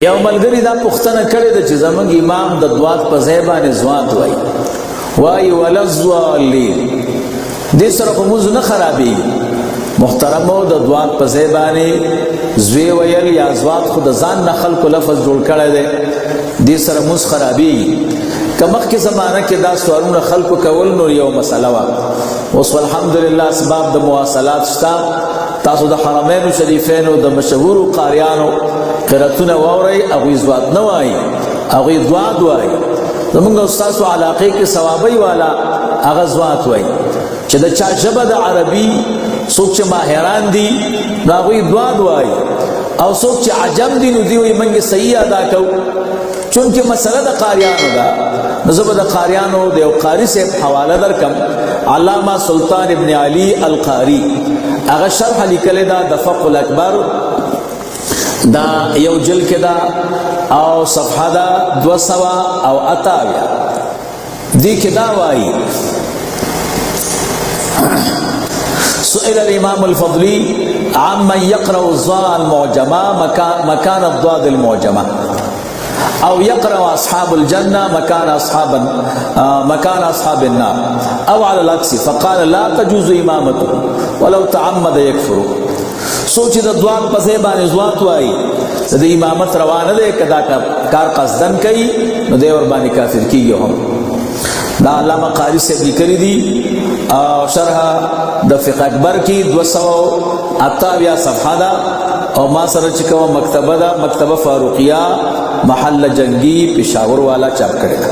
یو ملګری دا پوښتنه کړې ده چې زمونږ امام د دوات په ځای باندې زوات وایي ولا الضالین، دې سره خو مونځ نه خرابېږي. محترمو د دوات په ځای باندې زوی ویل یا زوات خو د ځان نه خلکو لفظ جوړ کړی دی، دې سره مونځ خرابېږي. که مخکې زمانه کې دا سوالونه خلکو کول نو یو مسله وه، اوس الحمدلله اسباب د مواصلات شته. تاسو د حرمینو شریفینو د مشهورو قاریانو قرأتونه واورئ، هغوی زوات نه وایي، هغوی دوات وایي. زمونږ استاسو علاقې کې ثوابۍ والا هغه زوات وایي. چې د چا ژبه د عربي څوک چې ماهران دي نو هغوی دوات وایي، او څوک چې عجم دي نو دوی وایي موږ صحیح ادا کوو. چونکه مسله د قاریانو ده، نو زه به د قاریانو د یو قاري صاحب حواله درکم، علامه سلطان ابن علي القاري، هغه شرح لیکلی ده د فقه الاکبر، دا یو جلد کې ده او صفحه ده 228. دې کې دا وایي سئل الامام الفضلي عمن يقرأ الضاء المعجمه مكان الضاد المعجمه او يقرأ اصحاب الجنه مكان اصحاب النار او على العكس، فقال لا تجوز امامته ولو تعمد يكفر. سوچ د دوان په ځای باندې زوات وایي، د امامت روانه ده، کدا کار قصدن کوي نو دی ور باندې کافر کیږي. هم دا علامه قاری صاحب لیکلي دي او شرح د فقه اکبر کې 228 صفحه ده، او ما سره چې کومه مکتبه ده، مکتبه فاروقیه محل جنگی پشاور والا چاپ کړی ده.